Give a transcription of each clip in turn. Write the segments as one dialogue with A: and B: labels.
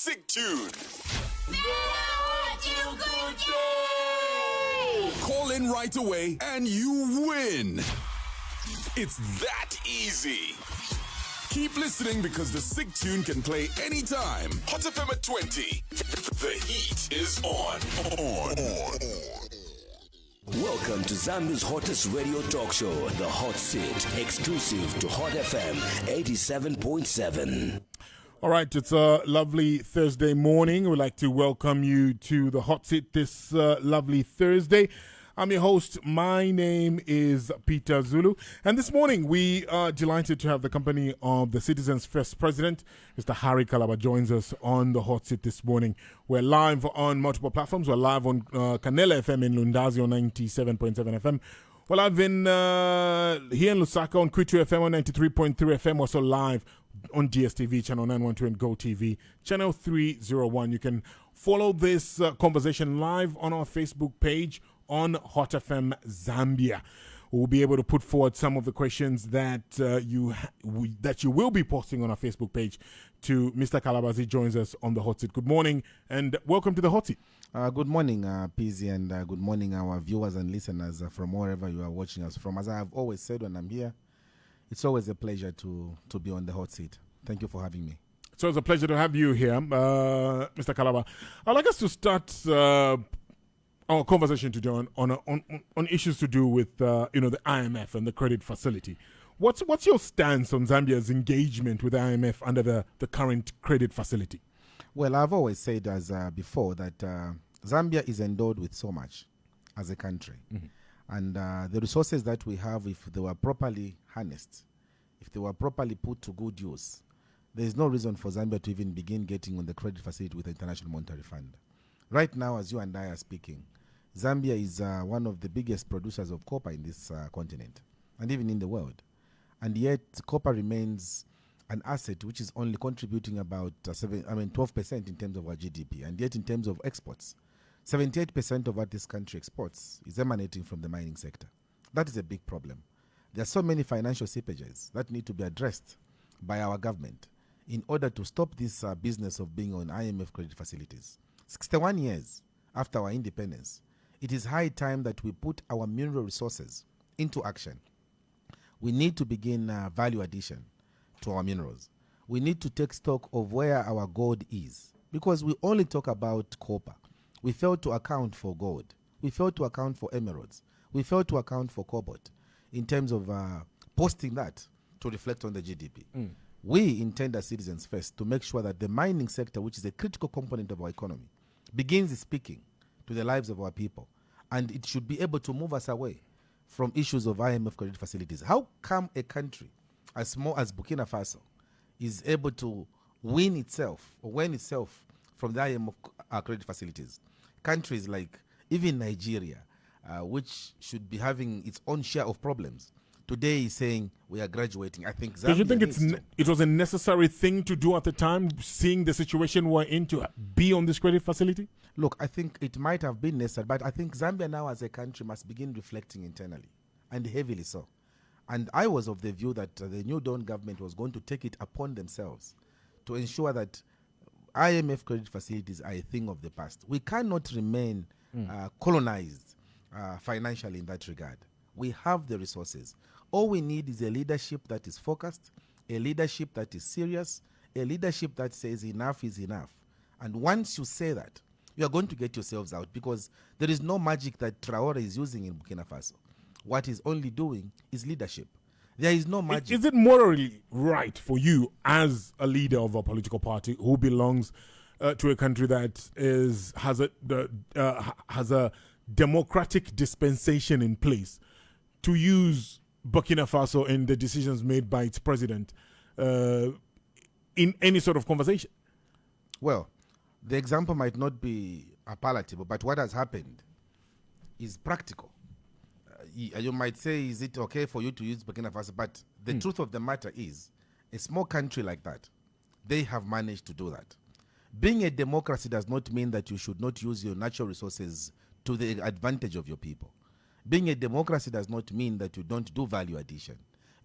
A: Sig Tune. Call in right away and you win. It's that easy. Keep listening because the Sig Tune can play anytime. Hot FM at 20. The heat is on.
B: Welcome to Zambia's hottest radio talk show, The Hot Seat, exclusive to Hot FM 87.7.
C: All right, it's a lovely Thursday morning. We'd like to welcome you to The Hot Seat this lovely Thursday. I'm your host. My name is Peter Zulu. And this morning, we are delighted to have the company of the Citizens First President, Mr. Harry KALABA, joins us on the Hot Seat this morning. We're live on multiple platforms. We're live on Canela FM in Lundazi on 97.7 FM. We're live in here in Lusaka on Kwitu FM on 93.3 FM. We're also live on DSTV, channel 912 and Go TV, channel 301. You can follow this conversation live on our Facebook page on Hot FM Zambia. We'll be able to put forward some of the questions that you will be posting on our Facebook page to Mr. KALABA as he joins us on the Hot Seat. Good morning and welcome to the Hot Seat.
D: Good morning, PZ, and good morning, our viewers and listeners from wherever you are watching us from. As I have always said when I'm here, it's always a pleasure to be on the Hot Seat. Thank you for having me.
C: So it's a pleasure to have you here, Mr. KALABA. I'd like us to start our conversation today on issues to do with the IMF and the credit facility. What's your stance on Zambia's engagement with the IMF under the current credit facility?
D: Well, I've always said as before that Zambia is endowed with so much as a country. Mm-hmm. And the resources that we have, if they were properly harnessed, if they were properly put to good use, there is no reason for Zambia to even begin getting on the credit facility with the International Monetary Fund. Right now, as you and I are speaking, Zambia is one of the biggest producers of copper in this continent and even in the world. And yet, copper remains an asset which is only contributing about 12% in terms of our GDP. And yet, in terms of exports, 78% of what this country exports is emanating from the mining sector. That is a big problem. There are so many financial seepages that need to be addressed by our government in order to stop this business of being on IMF credit facilities. 61 years after our independence, it is high time that we put our mineral resources into action. We need to begin value addition to our minerals. We need to take stock of where our gold is, because we only talk about copper. We fail to account for gold. We fail to account for emeralds. We fail to account for cobalt in terms of posting that to reflect on the GDP. We intend as Citizens First to make sure that the mining sector, which is a critical component of our economy, begins speaking to the lives of our people. And it should be able to move us away from issues of IMF credit facilities. How come a country as small as Burkina Faso is able to win itself from the IMF credit facilities? Countries like even Nigeria, which should be having its own share of problems, today is saying we are graduating. I think Zambia.
C: Did you think it was a necessary thing to do at the time, seeing the situation we're in, to be on this credit facility?
D: Look, I think it might have been necessary, but I think Zambia now as a country must begin reflecting internally, and heavily so. And I was of the view that the New Dawn government was going to take it upon themselves to ensure that IMF credit facilities are a thing of the past. We cannot remain colonized financially in that regard. We have the resources. All we need is a leadership that is focused, a leadership that is serious, a leadership that says enough is enough. And once you say that, you are going to get yourselves out, because there is no magic that Traore is using in Burkina Faso. What he's only doing is leadership. There is no magic. Is
C: it morally right for you as a leader of a political party who belongs to a country that has a democratic dispensation in place to use Burkina Faso in the decisions made by its president in any sort of conversation?
D: Well, the example might not be palatable, but what has happened is practical. You might say, is it okay for you to use Burkina Faso? But the truth of the matter is, a small country like that, they have managed to do that. Being a democracy does not mean that you should not use your natural resources to the advantage of your people. Being a democracy does not mean that you don't do value addition.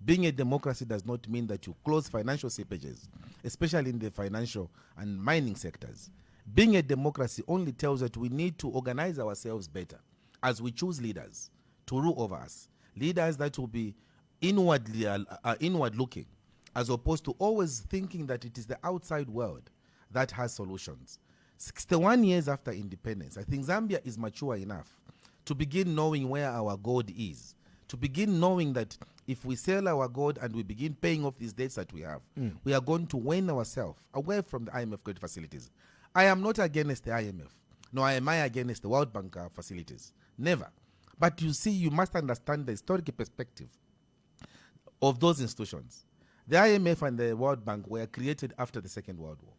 D: Being a democracy does not mean that you close financial seepages, especially in the financial and mining sectors. Being a democracy only tells that we need to organize ourselves better as we choose leaders to rule over us. Leaders that will be inward looking, as opposed to always thinking that it is the outside world that has solutions. 61 years after independence, I think Zambia is mature enough to begin knowing where our gold is, to begin knowing that if we sell our gold and we begin paying off these debts that we have, we are going to win ourselves away from the IMF credit facilities. I am not against the IMF, nor am I against the World Bank facilities. Never. But you see, you must understand the historical perspective of those institutions. The IMF and the World Bank were created after the Second World War,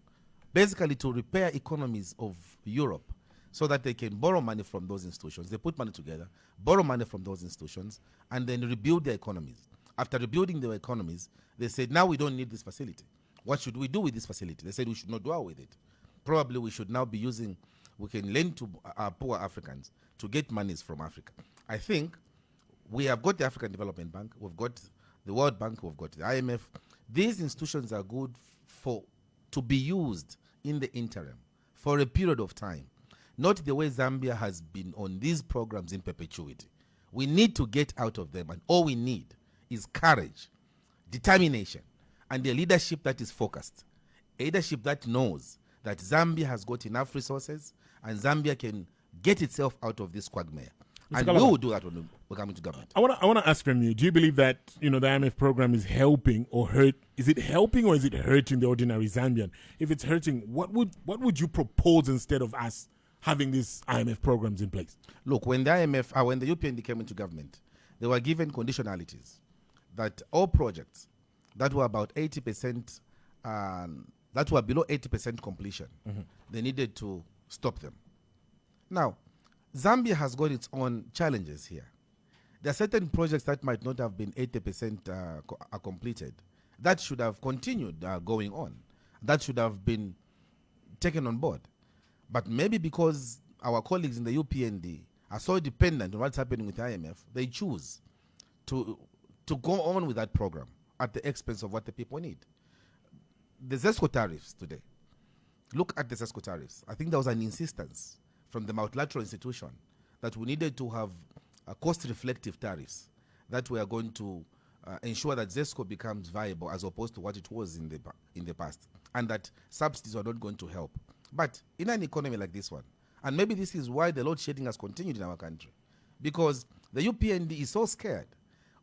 D: basically to repair economies of Europe so that they can borrow money from those institutions. They put money together, borrow money from those institutions, and then rebuild their economies. After rebuilding their economies, they said, now we don't need this facility. What should we do with this facility? They said we should not dwell with it. Probably we should now be using, we can lend to our poor Africans to get monies from Africa. I think we have got the African Development Bank, we've got the World Bank, we've got the IMF. These institutions are good to be used in the interim for a period of time, not the way Zambia has been on these programs in perpetuity. We need to get out of them, and all we need is courage, determination, and a leadership that is focused, a leadership that knows that Zambia has got enough resources and Zambia can get itself out of this quagmire. And we will do that when we come into government.
C: I want to ask from you, do you believe that, the IMF program is helping or hurt? Is it helping or is it hurting the ordinary Zambian? If it's hurting, what would you propose instead of us having these IMF programs in place?
D: Look, when the IMF, when the UPND came into government, they were given conditionalities that all projects that were about 80%, that were below 80% completion, they needed to stop them. Now, Zambia has got its own challenges here. There are certain projects that might not have been 80% completed. That should have continued going on. That should have been taken on board. But maybe because our colleagues in the UPND are so dependent on what's happening with the IMF, they choose to go on with that program at the expense of what the people need. The ZESCO tariffs today. Look at the ZESCO tariffs. I think there was an insistence from the multilateral institution that we needed to have cost-reflective tariffs that were going to ensure that ZESCO becomes viable as opposed to what it was in the past, and that subsidies are not going to help. But in an economy like this one, and maybe this is why the load shedding has continued in our country, because the UPND is so scared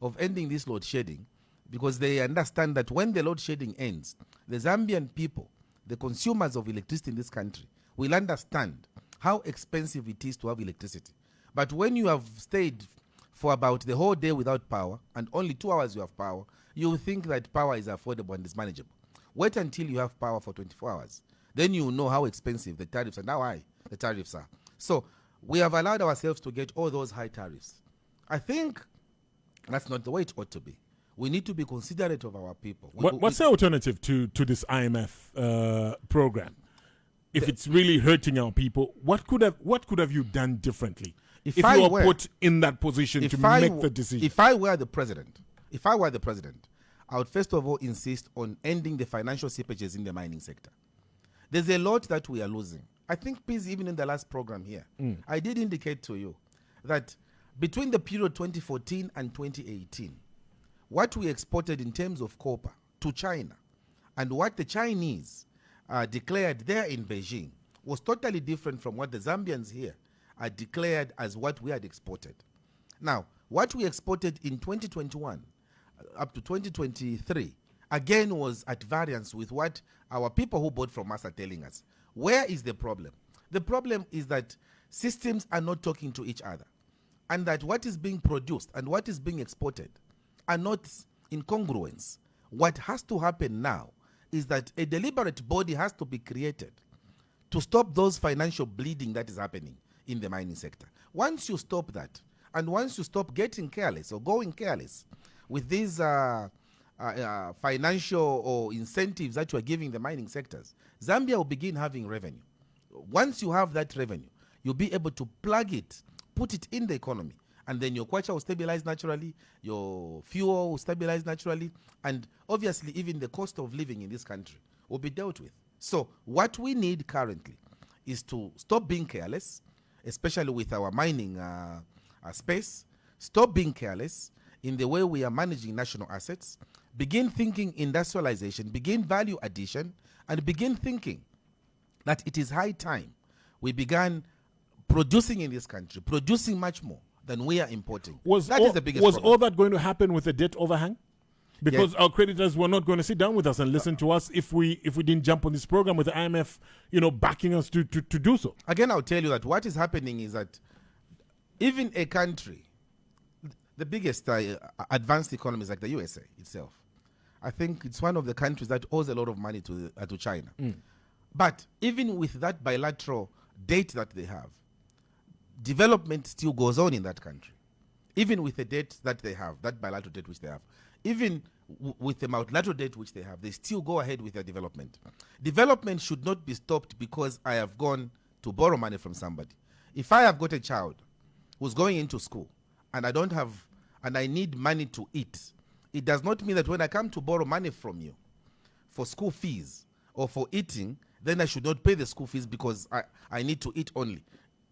D: of ending this load shedding because they understand that when the load shedding ends, the Zambian people, the consumers of electricity in this country, will understand how expensive it is to have electricity. But when you have stayed for about the whole day without power and only 2 hours you have power, you think that power is affordable and is manageable. Wait until you have power for 24 hours. Then you know how expensive the tariffs and how high the tariffs are. So we have allowed ourselves to get all those high tariffs. I think that's not the way it ought to be. We need to be considerate of our people.
C: What's the alternative to this IMF program? If it's really hurting our people, what could have you done differently if you were put in that position to make the decision?
D: If I were the president, I would first of all insist on ending the financial seepages in the mining sector. There's a lot that we are losing. I think, please, even in the last program here, I did indicate to you that between the period 2014 and 2018, what we exported in terms of copper to China and what the Chinese declared there in Beijing was totally different from what the Zambians here declared as what we had exported. Now, what we exported in 2021 up to 2023 again was at variance with what our people who bought from us are telling us. Where is the problem? The problem is that systems are not talking to each other, and that what is being produced and what is being exported are not in congruence. What has to happen now is that a deliberate body has to be created to stop those financial bleeding that is happening in the mining sector. Once you stop that, and once you stop getting careless or going careless with these financial or incentives that you are giving the mining sectors, Zambia will begin having revenue. Once you have that revenue, you'll be able to plug it, put it in the economy, And then your kwacha will stabilize naturally, your fuel will stabilize naturally, and obviously even the cost of living in this country will be dealt with. So what we need currently is to stop being careless, especially with our mining space. Stop being careless in the way we are managing national assets. Begin thinking industrialization, begin value addition, and begin thinking that it is high time we began producing in this country, producing much more than we are importing.
C: Is the biggest problem. All that going to happen with the debt overhang? Because our creditors were not going to sit down with us and listen to us if we didn't jump on this program with the IMF, backing us to do so.
D: Again, I'll tell you that what is happening is that even a country, the biggest advanced economies like the USA itself, I think it's one of the countries that owes a lot of money to China. But even with that bilateral debt that they have, development still goes on in that country. Even with the debt that they have, that bilateral debt which they have, even with the multilateral debt which they have, they still go ahead with their development. Development should not be stopped because I have gone to borrow money from somebody. If I have got a child who's going into school and I need money to eat, it does not mean that when I come to borrow money from you for school fees or for eating, then I should not pay the school fees because I need to eat only.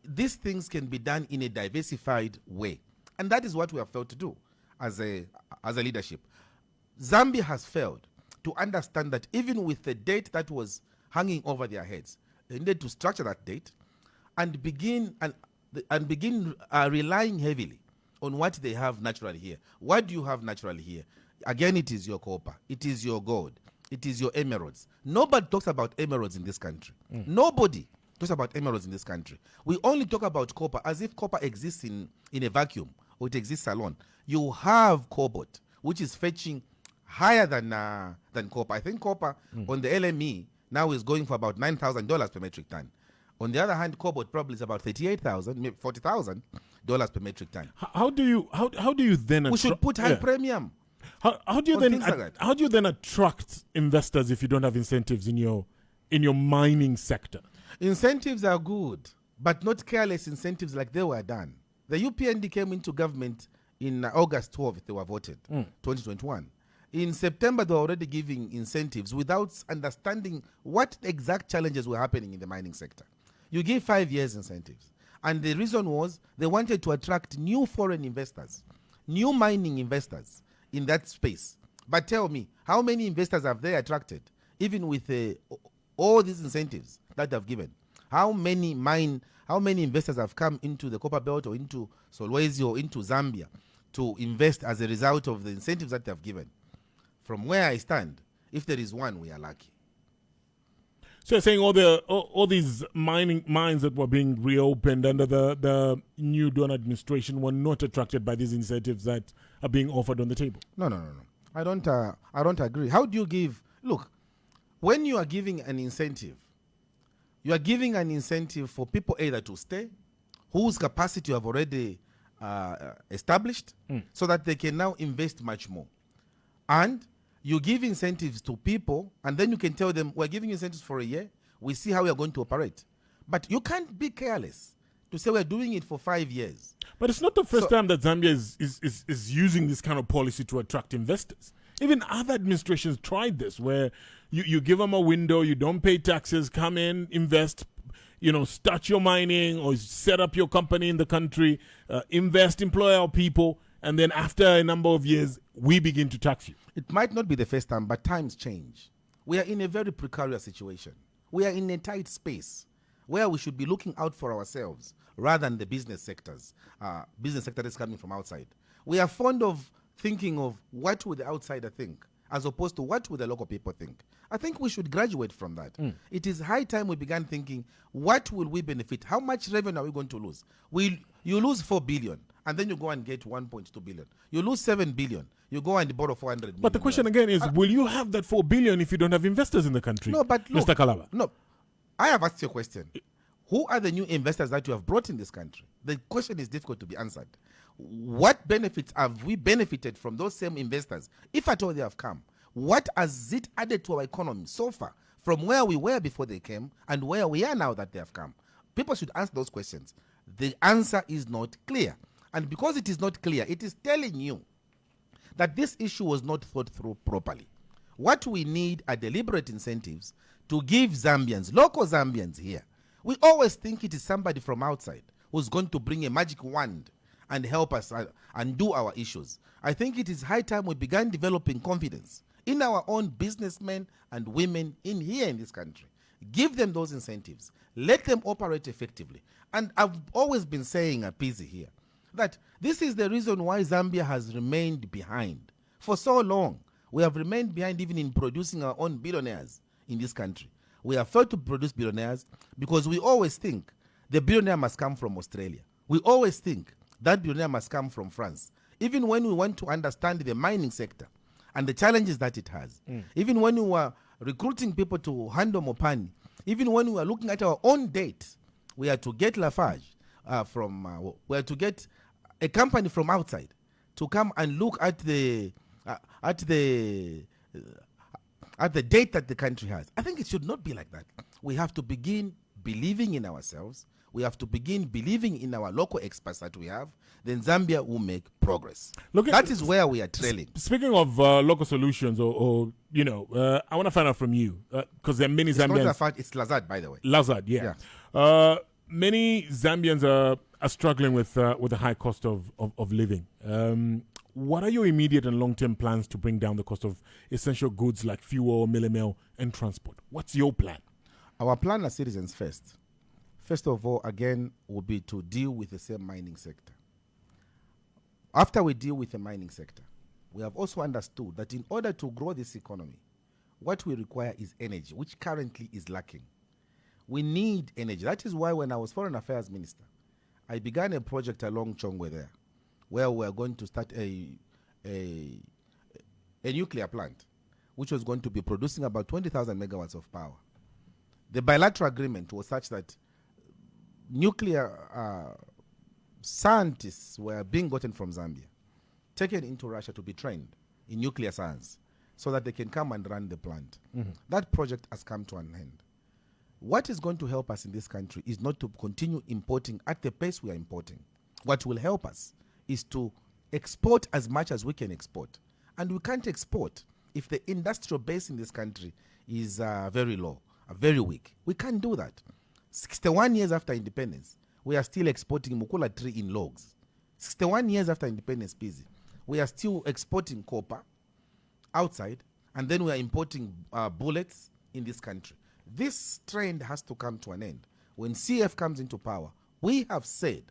D: These things can be done in a diversified way. And that is what we have failed to do as a leadership. Zambia has failed to understand that even with the debt that was hanging over their heads, they needed to structure that debt and begin relying heavily on what they have naturally here. What do you have naturally here? Again, it is your copper, it is your gold, it is your emeralds. Nobody talks about emeralds in this country. Nobody talks about emeralds in this country. We only talk about copper as if copper exists in a vacuum or it exists alone. You have cobalt, which is fetching higher than copper. I think copper on the LME now is going for about $9,000 per metric ton. On the other hand, cobalt probably is about $38,000, maybe $40,000 per metric ton.
C: How do you then?
D: We should put high premium.
C: How do you then attract investors if you don't have incentives in your mining sector?
D: Incentives are good, but not careless incentives like they were done. The UPND came into government in August 12th, they were voted, 2021. In September, they were already giving incentives without understanding what exact challenges were happening in the mining sector. You give 5 years incentives. And the reason was they wanted to attract new foreign investors, new mining investors in that space. But tell me, how many investors have they attracted, even with all these incentives that they've given? How many investors have come into the Copper Belt or into Solwezi or into Zambia to invest as a result of the incentives that they've given? From where I stand, if there is one, we are lucky.
C: So you're saying all these mines that were being reopened under the new Dawn administration were not attracted by these incentives that are being offered on the table?
D: No. I don't agree. How do you give? Look, when you are giving an incentive, you are giving an incentive for people either to stay, whose capacity you have already established, so that they can now invest much more. And you give incentives to people, and then you can tell them, we're giving incentives for a year, we see how we are going to operate. But you can't be careless to say we're doing it for 5 years.
C: But it's not the first time that Zambia is using this kind of policy to attract investors. Even other administrations tried this, where you give them a window, you don't pay taxes, come in, invest, start your mining or set up your company in the country, invest, employ our people, and then after a number of years, we begin to tax you.
D: It might not be the first time, but times change. We are in a very precarious situation. We are in a tight space where we should be looking out for ourselves rather than the business sectors. Business sector is coming from outside. We are fond of thinking of what would the outsider think as opposed to what would the local people think. I think we should graduate from that. It is high time we began thinking, what will we benefit? How much revenue are we going to lose? You lose 4 billion. And then you go and get 1.2 billion. You lose 7 billion. You go and borrow 400 million.
C: But the question again is, will you have that 4 billion if you don't have investors in the country?
D: No, but look,
C: Mr. KALABA.
D: No, I have asked you a question. Who are the new investors that you have brought in this country? The question is difficult to be answered. What benefits have we benefited from those same investors, if at all they have come? What has it added to our economy so far, from where we were before they came and where we are now that they have come? People should answer those questions. The answer is not clear. And because it is not clear, it is telling you that this issue was not thought through properly. What we need are deliberate incentives to give Zambians, local Zambians here. We always think it is somebody from outside who's going to bring a magic wand and help us undo our issues. I think it is high time we began developing confidence in our own businessmen and women in here in this country. Give them those incentives. Let them operate effectively. And I've always been saying, Apizi here, that this is the reason why Zambia has remained behind. For so long, we have remained behind even in producing our own billionaires in this country. We have failed to produce billionaires because we always think the billionaire must come from Australia. We always think that billionaire must come from France. Even when we want to understand the mining sector and the challenges that it has, even when we were recruiting people to handle Mopani, even when we were looking at our own date, we had to get Lafarge we had to get a company from outside to come and look at the date that the country has. I think it should not be like that. We have to begin believing in ourselves. We have to begin believing in our local experts that we have. Then Zambia will make progress. That is where we are trailing.
C: Speaking of local solutions, I want to find out from you because there are many Zambians.
D: It's Lazard, by the way.
C: Lazard, yeah. Many Zambians are struggling with the high cost of living. What are your immediate and long-term plans to bring down the cost of essential goods like fuel, milling, and transport? What's your plan?
D: Our plan as citizens first of all, again, will be to deal with the same mining sector. After we deal with the mining sector, we have also understood that in order to grow this economy, what we require is energy, which currently is lacking. We need energy. That is why when I was Foreign Affairs Minister, I began a project along Chagwa there, where we are going to start a nuclear plant, which was going to be producing about 20,000 megawatts of power. The bilateral agreement was such that nuclear scientists were being gotten from Zambia, taken into Russia to be trained in nuclear science so that they can come and run the plant. That project has come to an end. What is going to help us in this country is not to continue importing at the pace we are importing. What will help us is to export as much as we can export. And we can't export if the industrial base in this country is very low, very weak. We can't do that. 61 years after independence, we are still exporting mukula tree in logs. 61 years after independence, busy. We are still exporting copper outside, and then we are importing bullets in this country. This trend has to come to an end. When CF comes into power, we have said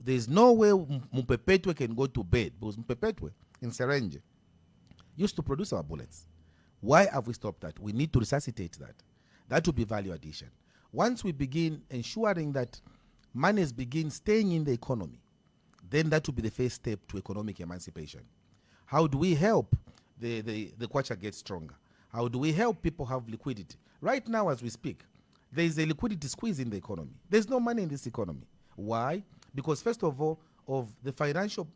D: there's no way Mpepetwe can go to bed, because Mpepetwe in Serenge used to produce our bullets. Why have we stopped that? We need to resuscitate that. That will be value addition. Once we begin ensuring that monies begin staying in the economy, then that will be the first step to economic emancipation. How do we help the kwacha get stronger? How do we help people have liquidity? Right now, as we speak, there is a liquidity squeeze in the economy. There's no money in this economy. Why? Because first of all, of the financial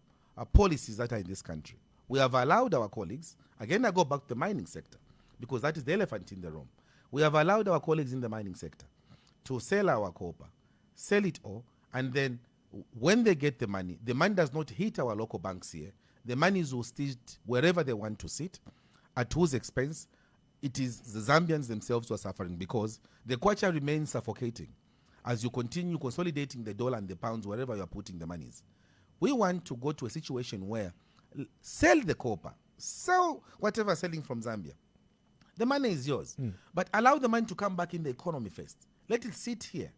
D: policies that are in this country. We have allowed our colleagues, again I go back to the mining sector, because that is the elephant in the room. We have allowed our colleagues in the mining sector to sell our copper, sell it all, and then when they get the money does not hit our local banks here. The money will sit wherever they want to sit, at whose expense. It is the Zambians themselves who are suffering, because the kwacha remains suffocating as you continue consolidating the dollar and the pounds wherever you are putting the monies. We want to go to a situation where sell the copper, sell whatever selling from Zambia. The money is yours, but allow the money to come back in the economy first. Let it sit here.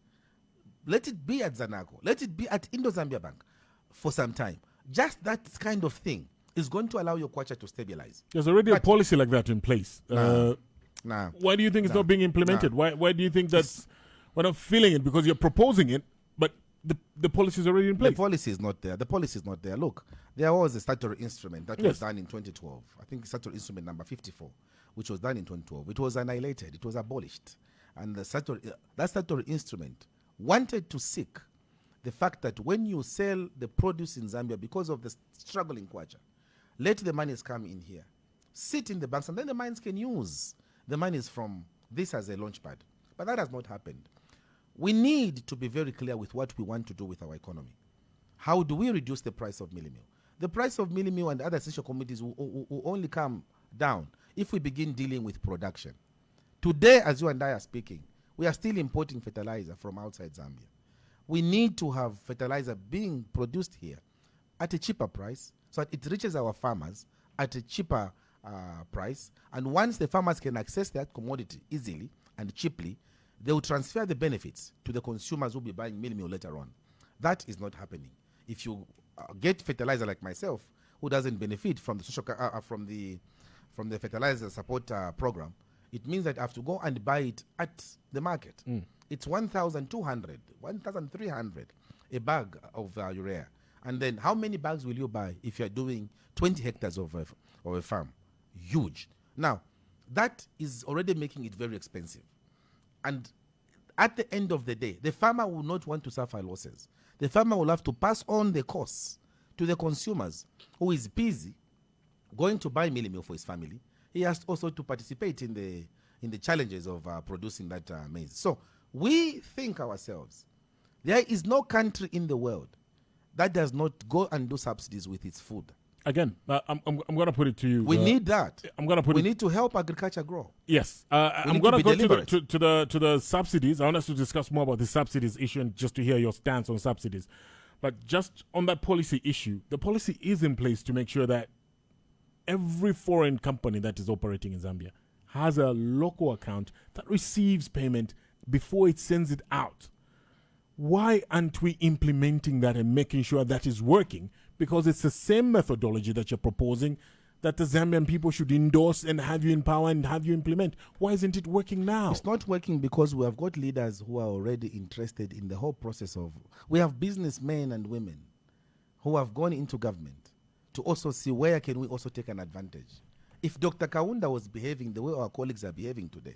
D: Let it be at Zanaco. Let it be at Indo-Zambia Bank for some time. Just that kind of thing is going to allow your kwacha to stabilize.
C: There's already a policy like that in place. Why do you think it's not being implemented? Why do you think that's... We're not feeling it because you're proposing it, but the policy is already in place.
D: The policy is not there. The policy is not there. Look, there was a statutory instrument that was done in 2012. I think statutory instrument number 54, which was done in 2012. It was annihilated. It was abolished. And that statutory instrument wanted to seek the fact that when you sell the produce in Zambia because of the struggling kwacha, let the monies come in here, sit in the banks, and then the mines can use the monies from this as a launch pad. But that has not happened. We need to be very clear with what we want to do with our economy. How do we reduce the price of mealie meal? The price of mealie meal and other essential commodities will only come down if we begin dealing with production. Today, as you and I are speaking, we are still importing fertilizer from outside Zambia. We need to have fertilizer being produced here at a cheaper price so that it reaches our farmers at a cheaper price. And once the farmers can access that commodity easily and cheaply, they will transfer the benefits to the consumers who will be buying mealie meal later on. That is not happening. If you get fertilizer like myself, who doesn't benefit from the social from the fertilizer support program, it means that I have to go and buy it at the market. It's 1,200, 1,300 a bag of urea. And then how many bags will you buy if you're doing 20 hectares of a farm? Huge. Now, that is already making it very expensive. And at the end of the day, the farmer will not want to suffer losses. The farmer will have to pass on the costs to the consumers, who is busy going to buy mealie meal for his family. He has also to participate in the challenges of producing that maize. So we think ourselves, there is no country in the world that does not go and do subsidies with its food.
C: Again, I'm going to put it to you.
D: We need that.
C: I'm going to put.
D: We need to help agriculture grow.
C: Yes, I'm going to go to the subsidies. I want us to discuss more about the subsidies issue and just to hear your stance on subsidies. But just on that policy issue, the policy is in place to make sure that every foreign company that is operating in Zambia has a local account that receives payment before it sends it out. Why aren't we implementing that and making sure that is working? Because it's the same methodology that you're proposing that the Zambian people should endorse and have you in power and have you implement. Why isn't it working now?
D: It's not working because we have got leaders who are already interested in the whole process of... We have businessmen and women who have gone into government to also see where can we also take an advantage. If Dr. Kaunda was behaving the way our colleagues are behaving today,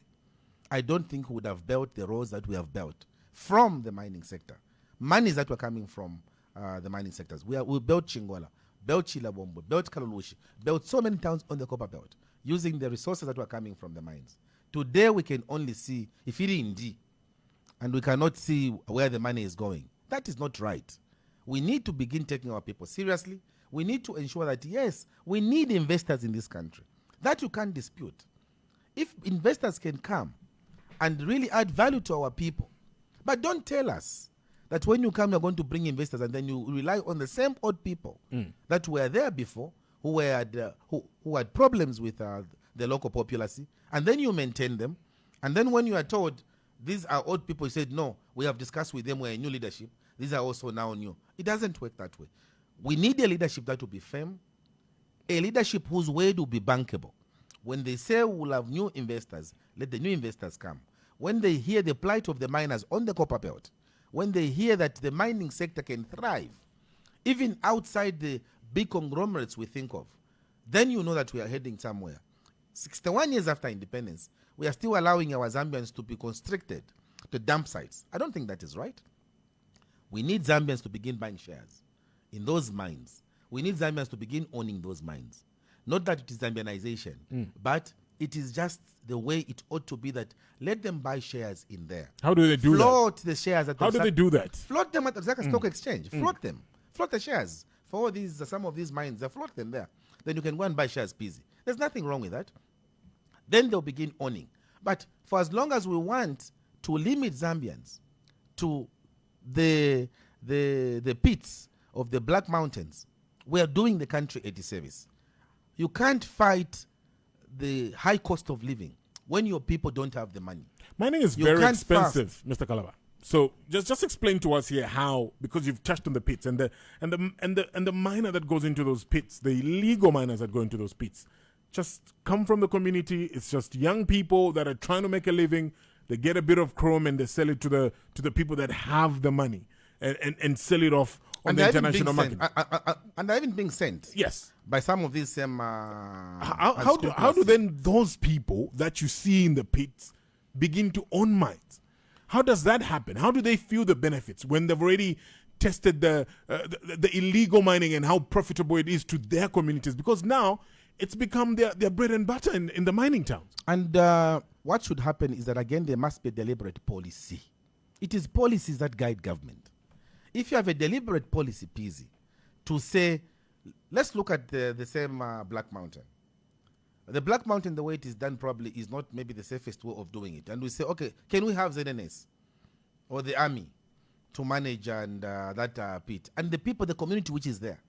D: I don't think we would have built the roads that we have built from the mining sector. Monies that were coming from the mining sectors. We built Chingwala, built Chilabombo, built Kalulushi, built so many towns on the copper belt using the resources that were coming from the mines. Today we can only see if it is indeed, and we cannot see where the money is going. That is not right. We need to begin taking our people seriously. We need to ensure that, yes, we need investors in this country. That you can't dispute. If investors can come and really add value to our people, but don't tell us that when you come, you're going to bring investors and then you rely on the same old people that were there before, who had problems with the local populace, and then you maintain them. And then when you are told, these are old people, you said, no, we have discussed with them, we're a new leadership. These are also now new. It doesn't work that way. We need a leadership that will be firm, a leadership whose word will be bankable. When they say we'll have new investors, let the new investors come. When they hear the plight of the miners on the copper belt, when they hear that the mining sector can thrive, even outside the big conglomerates we think of, then you know that we are heading somewhere. 61 years after independence, we are still allowing our Zambians to be constricted to dump sites. I don't think that is right. We need Zambians to begin buying shares in those mines. We need Zambians to begin owning those mines. Not that it is Zambianization, but it is just the way it ought to be, that let them buy shares in there.
C: How do they do
D: Float the shares at
C: How do they do that?
D: Float them at the stock exchange. Float them. Float the shares. For all these, some of these mines, they float them there. Then you can go and buy shares busy. There's nothing wrong with that. Then they'll begin owning. But for as long as we want to limit Zambians to the pits of the Black Mountains, we are doing the country a disservice. You can't fight the high cost of living when your people don't have the money.
C: Mining is very expensive, Mr. KALABA. So just explain to us here how, because you've touched on the pits and the miner that goes into those pits, the illegal miners that go into those pits, just come from the community. It's just young people that are trying to make a living. They get a bit of chrome and they sell it to the people that have the money and sell it off on the international market.
D: And they're even being sent.
C: Yes.
D: By some of these same...
C: How do then those people that you see in the pits begin to own mines? How does that happen? How do they feel the benefits when they've already tested the illegal mining and how profitable it is to their communities? Because now it's become their bread and butter in the mining towns.
D: And what should happen is that, again, there must be a deliberate policy. It is policies that guide government. if you have a deliberate policy, PZ, to say, let's look at the same Black Mountain. The Black Mountain, the way it is done probably is not maybe the safest way of doing it. And we say, okay, can we have ZNS or the army to manage and that pit? And the people, the community which is there,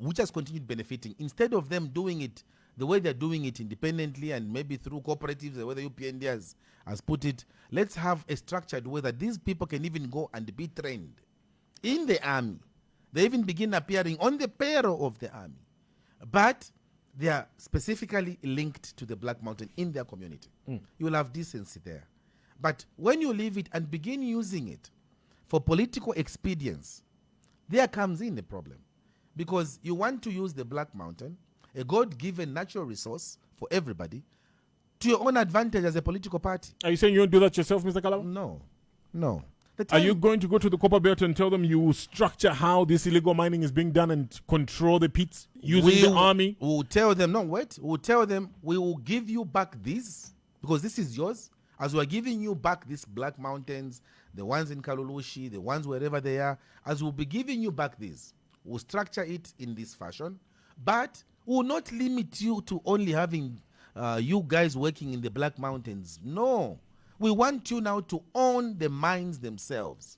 D: which has continued benefiting, instead of them doing it the way they're doing it independently and maybe through cooperatives, the way the UPND has put it, let's have a structured way that these people can even go and be trained in the army. They even begin appearing on the payroll of the army. But they are specifically linked to the Black Mountain in their community. You will have decency there. But when you leave it and begin using it for political expedience, there comes in the problem. Because you want to use the Black Mountain, a God-given natural resource for everybody, to your own advantage as a political party.
C: Are you saying you won't do that yourself, Mr. KALABA?
D: No.
C: Are you going to go to the Copper Belt and tell them you will structure how this illegal mining is being done and control the pits using the army?
D: We'll tell them, we'll tell them we will give you back this, because this is yours. As we're giving you back these Black Mountains, the ones in Kalulushi, the ones wherever they are, as we'll be giving you back these, we'll structure it in this fashion, but we'll not limit you to only having you guys working in the Black Mountains. No. We want you now to own the mines themselves.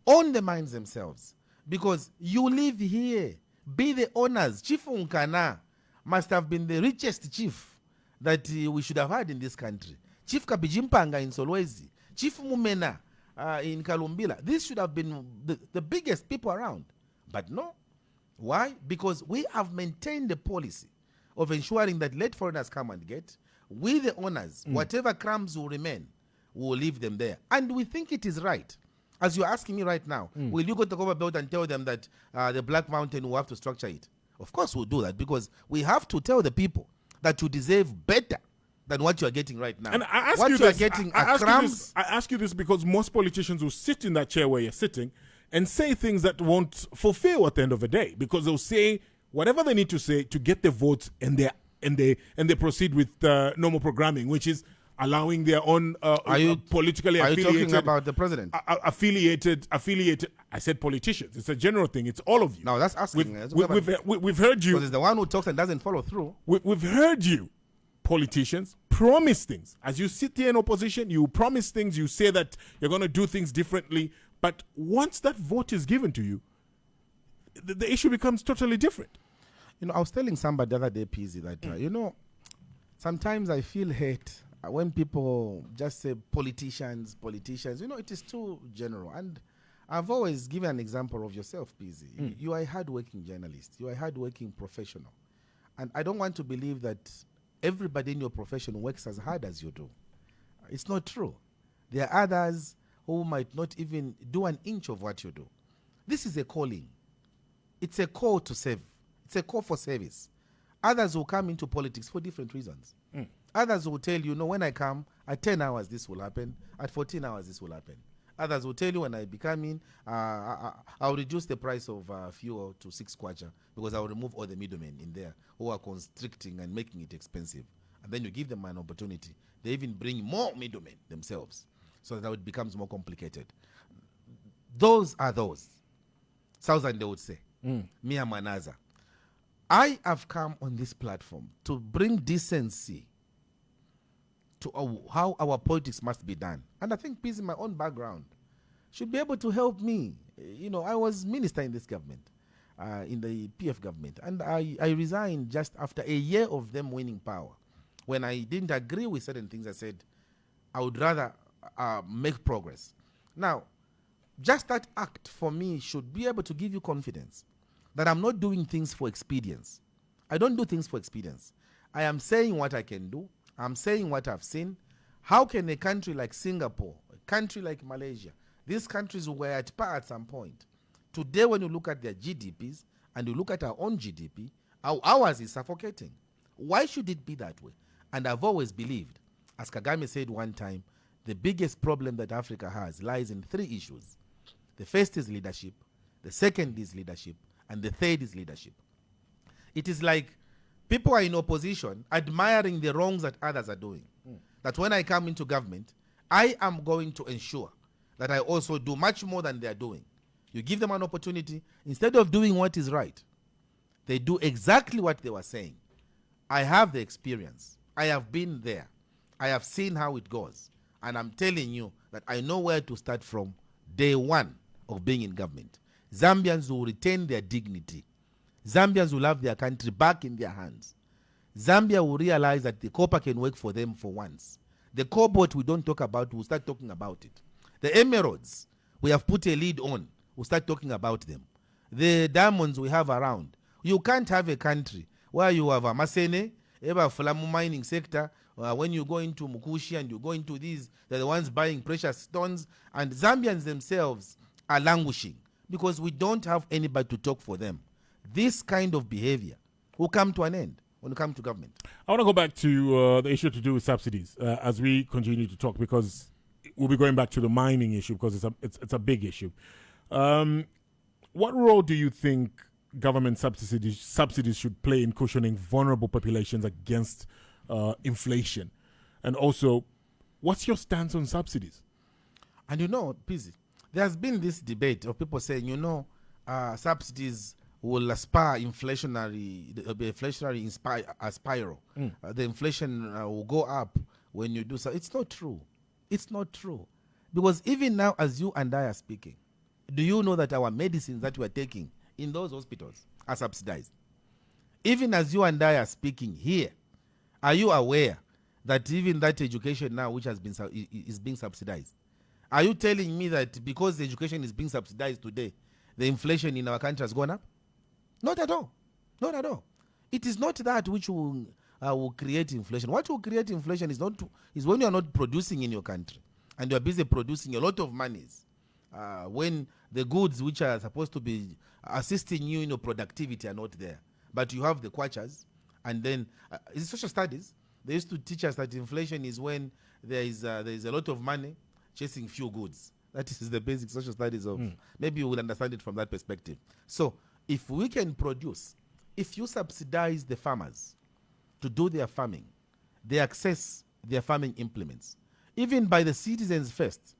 D: Own the mines themselves. Because you live here. Be the owners. Chief Unkana must have been the richest chief that we should have had in this country. Chief Kabijimpanga in Solwezi. Chief Mumena in Kalumbila. These should have been the biggest people around. But no. Why? Because we have maintained the policy of ensuring that let foreigners come and get. We, the owners, whatever crumbs will remain, we will leave them there. And we think it is right. As you're asking me right now, will you go to Copper Belt and tell them that the Black Mountain will have to structure it? Of course we'll do that, because we have to tell the people that you deserve better than what you are getting right now.
C: And I ask
D: what
C: you
D: you
C: this,
D: are getting
C: I ask you this because most politicians will sit in that chair where you're sitting and say things that won't fulfill at the end of the day, because they'll say whatever they need to say to get the votes, and they proceed with normal programming, which is allowing their own politically affiliated.
D: Are you talking about the president?
C: Affiliated. I said politicians. It's a general thing. It's all of you.
D: No, that's asking.
C: We've heard you.
D: Because it's the one who talks and doesn't follow through.
C: We've heard you, politicians, promise things. As you sit here in opposition, you promise things. You say that you're going to do things differently. But once that vote is given to you, the issue becomes totally different.
D: I was telling somebody the other day, PZ, that, sometimes I feel hate when people just say politicians. It is too general. And I've always given an example of yourself, PZ. You are a hard-working journalist. You are a hard-working professional. And I don't want to believe that everybody in your profession works as hard as you do. It's not true. There are others who might not even do an inch of what you do. This is a calling. It's a call to serve. It's a call for service. Others will come into politics for different reasons. Others will tell you, when I come, at 10 hours this will happen, at 14 hours this will happen. Others will tell you when I become in, I'll reduce the price of fuel to 6 kwacha because I'll remove all the middlemen in there who are constricting and making it expensive. And then you give them an opportunity. They even bring more middlemen themselves so that it becomes more complicated. Those are those. Southern, they would say. Mia Manaza. I have come on this platform to bring decency to how our politics must be done. And I think peace in my own background should be able to help me. I was minister in this government, in the PF government, and I resigned just after a year of them winning power. When I didn't agree with certain things, I said, I would rather make progress. Now, just that act for me should be able to give you confidence that I'm not doing things for expedience. I don't do things for expedience. I am saying what I can do. I'm saying what I've seen. How can a country like Singapore, a country like Malaysia, these countries were at par at some point. Today, when you look at their GDPs and you look at our own GDP, ours is suffocating. Why should it be that way? And I've always believed, as Kagame said one time, the biggest problem that Africa has lies in 3 issues. The first is leadership. The second is leadership. And the third is leadership. It is like people are in opposition admiring the wrongs that others are doing. That when I come into government, I am going to ensure that I also do much more than they are doing. You give them an opportunity, instead of doing what is right, they do exactly what they were saying. I have the experience. I have been there. I have seen how it goes. And I'm telling you that I know where to start from day one of being in government. Zambians will retain their dignity. Zambians will have their country back in their hands. Zambia will realize that the copper can work for them for once. The cobalt we don't talk about, we'll start talking about it. The emeralds we have put a lead on, we'll start talking about them. The diamonds we have around. You can't have a country where you have a Masene, ever Flamu mining sector, when you go into Mukushi and you go into these, they're the ones buying precious stones, and Zambians themselves are languishing because we don't have anybody to talk for them. This kind of behavior will come to an end when you come to government.
C: I want to go back to the issue to do with subsidies as we continue to talk, because we'll be going back to the mining issue because it's a big issue. What role do you think government subsidies should play in cushioning vulnerable populations against inflation? And also, what's your stance on subsidies?
D: And you know, Pizzi, there's been this debate of people saying, subsidies will spur inflationary spiral. The inflation will go up when you do so. It's not true. It's not true. Because even now, as you and I are speaking, do you know that our medicines that we are taking in those hospitals are subsidized? Even as you and I are speaking here, are you aware that even that education now, which has been is being subsidized? Are you telling me that because the education is being subsidized today, the inflation in our country has gone up? Not at all. Not at all. It is not that which will create inflation. What will create inflation is when you are not producing in your country and you are busy producing a lot of monies. When the goods which are supposed to be assisting you in your productivity are not there, but you have the quachas, and then in social studies they used to teach us that inflation is when there is a lot of money chasing few goods. That is the basic social studies of. Maybe you will understand it from that perspective. So if we can produce, if you subsidize the farmers to do their farming, they access their farming implements, even by the citizens first,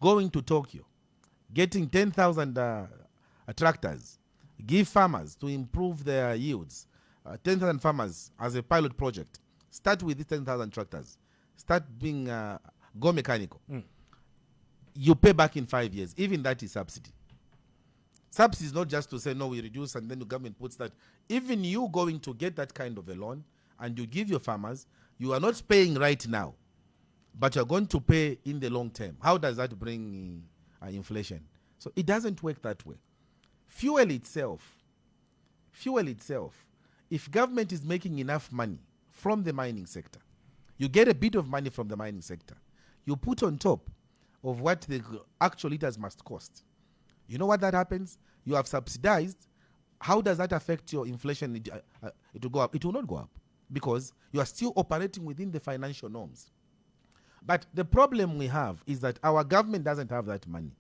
D: going to Tokyo, getting 10,000 tractors, give farmers to improve their yields, 10,000 farmers as a pilot project. Start with these 10,000 tractors. Start being go mechanical. You pay back in 5 years. Even that is subsidy. Subsidy is not just to say, no, we reduce and then the government puts that. Even you going to get that kind of a loan and you give your farmers, you are not paying right now, but you're going to pay in the long term. How does that bring inflation? So it doesn't work that way. Fuel itself, if government is making enough money from the mining sector, you get a bit of money from the mining sector, you put on top of what the actual liters must cost. You know what that happens? You have subsidized. How does that affect your inflation? It will go up. It will not go up because you are still operating within the financial norms. But the problem we have is that our government doesn't have that money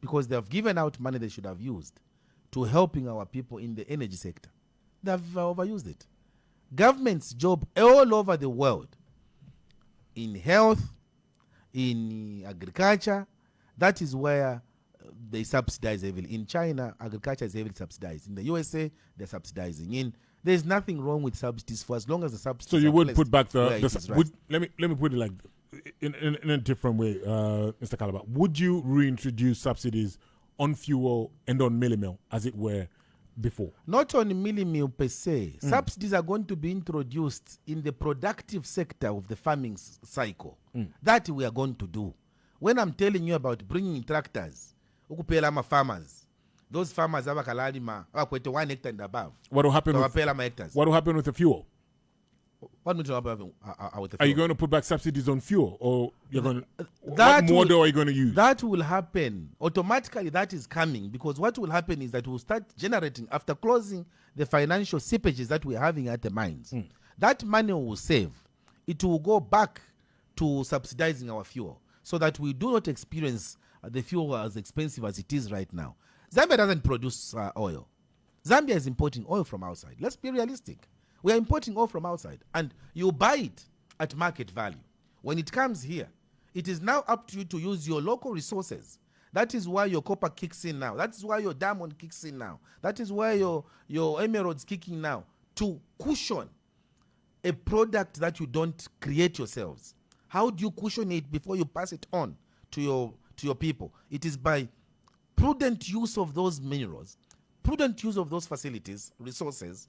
D: because they have given out money they should have used to helping our people in the energy sector. They have overused it. Government's job all over the world, in health, in agriculture, that is where they subsidize heavily. In China, agriculture is heavily subsidized. In the USA, they're subsidizing. There's nothing wrong with subsidies for as long as the subsidies.
C: So you would put back
D: right.
C: Let me put it like in a different way, Mr. KALABA. Would you reintroduce subsidies on fuel and on millimil, as it were, before?
D: Not on millimil per se. Subsidies are going to be introduced in the productive sector of the farming cycle. That we are going to do. When I'm telling you about bringing tractors, farmers, those farmers have 1 hectare and above.
C: What will happen with the fuel?
D: What will happen with the fuel?
C: Are you going to put back subsidies on fuel, or you're going to? What model are you going to use?
D: That will happen automatically. That is coming because what will happen is that we'll start generating after closing the financial seepages that we're having at the mines. That money will save. It will go back to subsidizing our fuel so that we do not experience the fuel as expensive as it is right now. Zambia doesn't produce oil. Zambia is importing oil from outside. Let's be realistic. We are importing oil from outside, and you buy it at market value. When it comes here, It is now up to you to use your local resources. That is why your copper kicks in now. That is why your diamond kicks in now. That is why your emeralds kicking now, to cushion a product that you don't create yourselves. How do you cushion it before you pass it on to your people? It is by prudent use of those minerals, prudent use of those facilities, resources,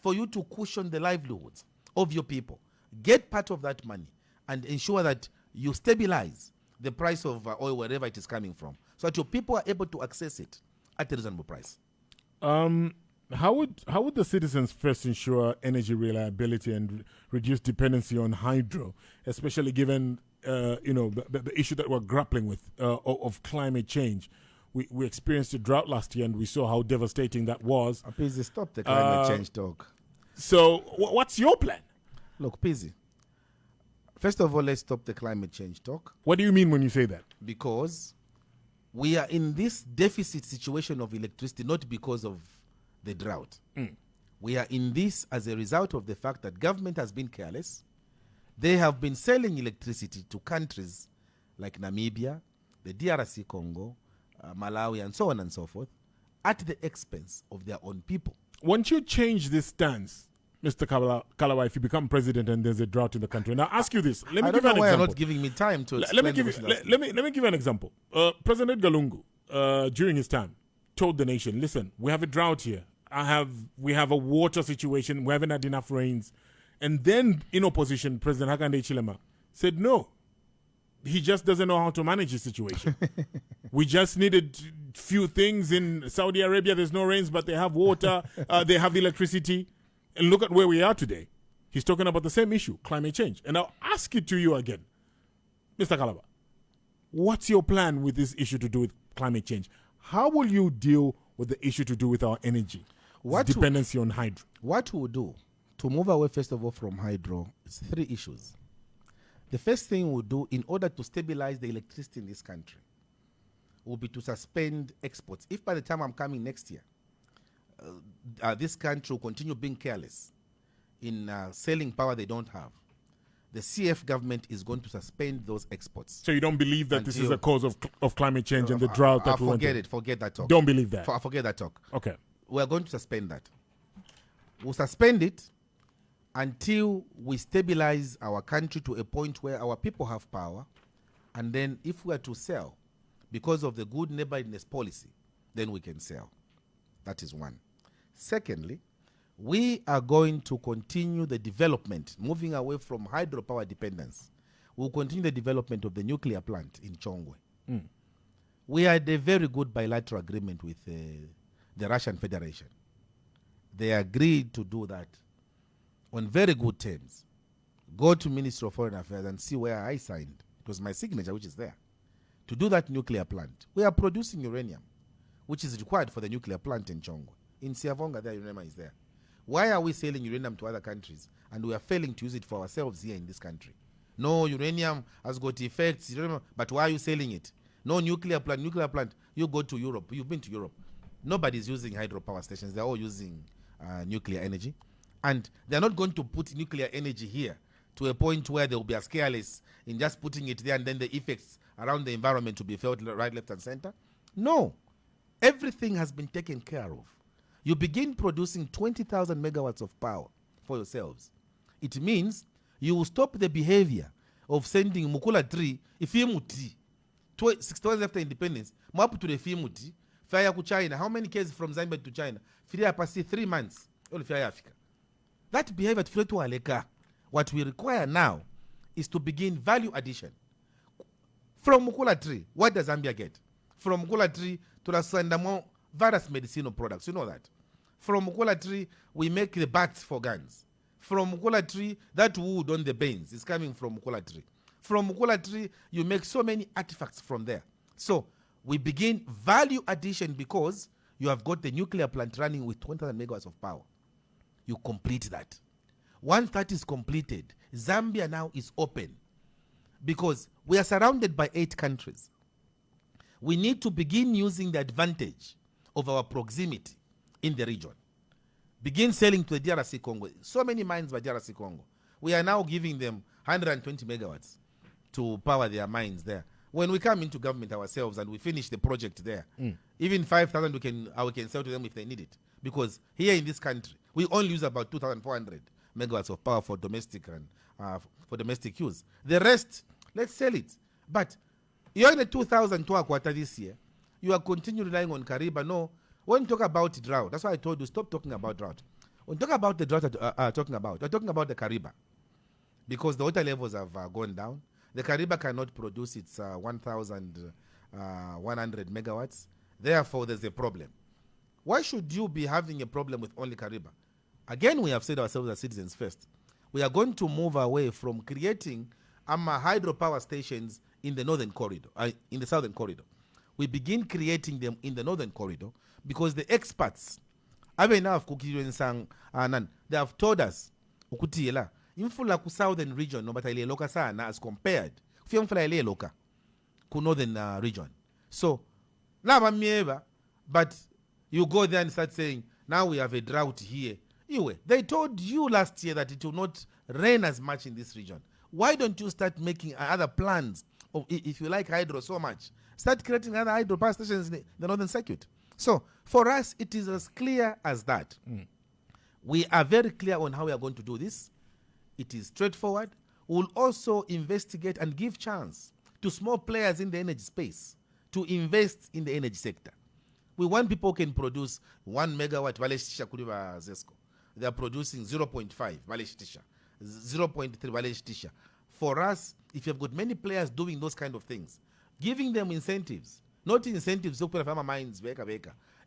D: for you to cushion the livelihoods of your people. Get part of that money and ensure that you stabilize the price of oil wherever it is coming from, so that your people are able to access it at a reasonable price.
C: How would the citizens first ensure energy reliability and reduce dependency on hydro, especially given the issue that we're grappling with of climate change? We experienced a drought last year, and we saw how devastating that was.
D: Pizzy, stop the climate change talk.
C: So, what's your plan?
D: Look, Pizzy, first of all, let's stop the climate change talk.
C: What do you mean when you say that?
D: Because we are in this deficit situation of electricity not because of the drought. We are in this as a result of the fact that government has been careless. They have been selling electricity to countries like Namibia, the DRC Congo, Malawi, and so on and so forth, at the expense of their own people.
C: Once you change this stance, Mr. KALABA, if you become president and there's a drought in the country, now ask you this. Let me give you an example.
D: You're not giving me time to explain.
C: Let me give you an example. President Edgar Lungu, during his time, told the nation, listen, we have a drought here. We have a water situation. We haven't had enough rains. And then, in opposition, President Hakainde Hichilema said, no, he just doesn't know how to manage the situation. We just needed few things. In Saudi Arabia, there's no rains, but they have water, they have electricity. And look at where we are today. He's talking about the same issue, climate change. And I'll ask it to you again. Mr. KALABA, what's your plan with this issue to do with climate change? How will you deal with the issue to do with our energy? Dependency on hydro.
D: What we'll do to move away, first of all, from hydro is 3 issues. The first thing we'll do in order to stabilize the electricity in this country will be to suspend exports. If by the time I'm coming next year, this country will continue being careless in selling power they don't have, the CF government is going to suspend those exports.
C: So you don't believe that this is a cause of climate change and the drought that we want to...
D: Forget that talk.
C: Don't believe that?
D: Forget that talk.
C: Okay.
D: We're going to suspend that. We'll suspend it until we stabilize our country to a point where our people have power. And then if we are to sell, because of the good neighborliness policy, then we can sell. That is one. Secondly, we are going to continue the development, moving away from hydropower dependence. We'll continue the development of the nuclear plant in Chagwa. We had a very good bilateral agreement with the Russian Federation. They agreed to do that on very good terms. Go to Ministry of Foreign Affairs and see where I signed. It was my signature, which is there. To do that nuclear plant. We are producing uranium, which is required for the nuclear plant in Chagwa. In Siavonga, there uranium is there. Why are we selling uranium to other countries and we are failing to use it for ourselves here in this country? No, uranium has got effects, but why are you selling it? No, nuclear plant. You go to Europe. You've been to Europe. Nobody's using hydropower stations. They're all using nuclear energy. And they're not going to put nuclear energy here to a point where they'll be as careless in just putting it there and then the effects around the environment to be felt right, left, and center. No. Everything has been taken care of. You begin producing 20,000 megawatts of power for yourselves. It means you will stop the behavior of sending Mukula 3, Ifimuti, 6 hours after independence, Mapu to the Fimuti, fire to China. How many cases from Zambia to China? Firia past 3 months. All fire Africa. That behavior to Aleka. What we require now is to begin value addition. From Mukula 3, what does Zambia get? From Mukula 3 to the Sandamo various medicinal products. You know that. From Mukula tree, we make the bats for guns. From Mukula tree, that wood on the beans is coming from Mukula tree. From Mukula tree, you make so many artifacts from there. So we begin value addition because you have got the nuclear plant running with 20,000 megawatts of power. You complete that. Once that is completed, Zambia now is open because we are surrounded by 8 countries. We need to begin using the advantage of our proximity in the region. Begin selling to the DRC Congo. So many mines by DRC Congo. We are now giving them 120 megawatts to power their mines there. When we come into government ourselves and we finish the project there, even 5,000 we can sell to them if they need it. Because here in this country, we only use about 2,400 megawatts of power for domestic and for domestic use. The rest, let's sell it. But you're in a 2,000 quarter this year. You are continuing relying on Kariba. No, when you talk about drought, that's why I told you stop talking about drought. When you talk about the drought we're talking about the Kariba. Because the water levels have gone down. The Kariba cannot produce its 1,100 megawatts. Therefore, there's a problem. Why should you be having a problem with only Kariba? Again, we have said ourselves as citizens first. We are going to move away from creating hydropower stations in the northern corridor, in the southern corridor. We begin creating them in the northern corridor because the experts, they have told us, imfula ku southern region no bata ile loka sana as compared kufia mfula ile loka ku northern region. So laba mieba, but you go there and start saying now we have a drought here. Anyway, they told you last year that it will not rain as much in this region. Why don't you start making other plans of, if you like hydro so much, start creating other hydro power stations in the northern circuit. So for us it is as clear as that. We are very clear on how we are going to do this. It is straightforward. We'll also investigate and give chance to small players in the energy space to invest in the energy sector. We want people who can produce 1 megawatt valeshisha kuliba Zesco. They are producing 0.5 valeshisha, 0.3 valeshisha. For us, if you've got many players doing those kind of things, giving them incentives, not incentives,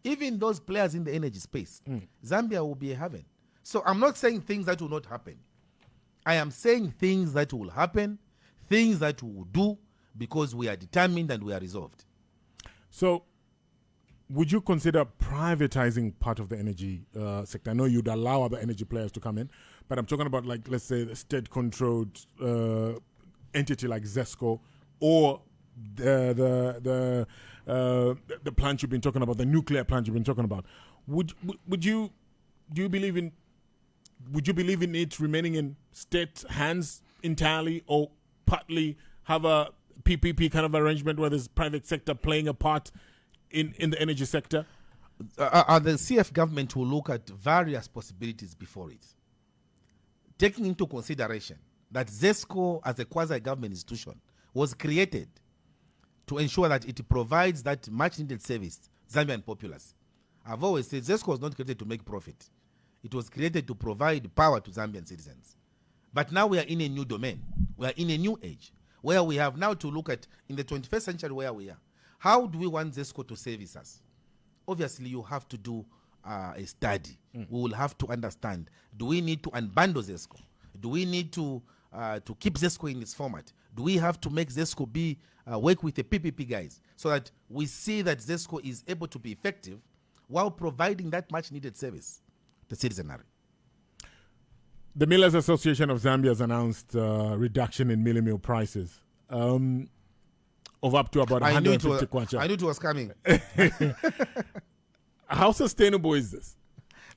D: even those players in the energy space, Zambia will be a haven. So I'm not saying things that will not happen. I am saying things that will happen, things that we will do, because we are determined and we are resolved.
C: So, would you consider privatizing part of the energy sector? I know you'd allow other energy players to come in, but I'm talking about, like, let's say, the state-controlled entity like Zesco, or the plant you've been talking about, the nuclear plant you've been talking about. Would you believe in it remaining in state hands entirely, or partly have a PPP kind of arrangement where there's private sector playing a part in the energy sector?
D: The CF government will look at various possibilities before it, taking into consideration that ZESCO as a quasi-government institution was created to ensure that it provides that much-needed service to Zambian populace. I've always said ZESCO was not created to make profit. It was created to provide power to Zambian citizens. But now we are in a new domain. We are in a new age where we have now to look at, in the 21st century where we are, how do we want ZESCO to service us? Obviously, you have to do a study. We will have to understand, do we need to unbundle ZESCO? Do we need to keep ZESCO in its format? Do we have to make ZESCO be work with the PPP guys so that we see that ZESCO is able to be effective while providing that much needed service to citizenry?
C: The Millers Association of Zambia has announced reduction in milling meal prices of up to about 150 kwacha.
D: I knew it was coming.
C: How sustainable is this?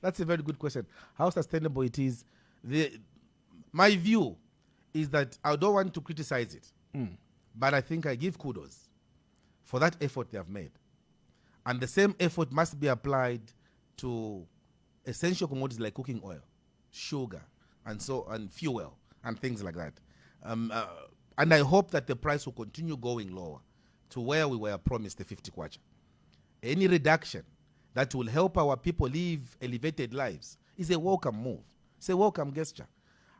D: That's a very good question. How sustainable it is? My view is that I don't want to criticize it, but I think I give kudos for that effort they have made. And the same effort must be applied to essential commodities like cooking oil, sugar, and fuel, and things like that. And I hope that the price will continue going lower to where we were promised the 50 kwacha. Any reduction that will help our people live elevated lives is a welcome move. It's a welcome gesture.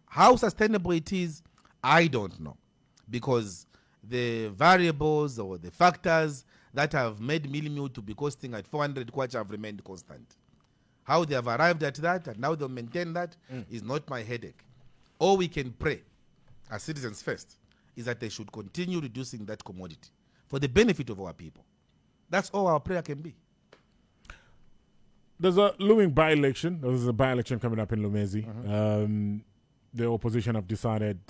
D: How sustainable it is, I don't know. Because the variables or the factors that have made milling meal to be costing at 400 kwacha have remained constant. How they have arrived at that and now they'll maintain that is not my headache. All we can pray as citizens first is that they should continue reducing that commodity for the benefit of our people. That's all our prayer can be.
C: There's a looming by-election. There's a by-election coming up in Lumezi. The opposition have decided,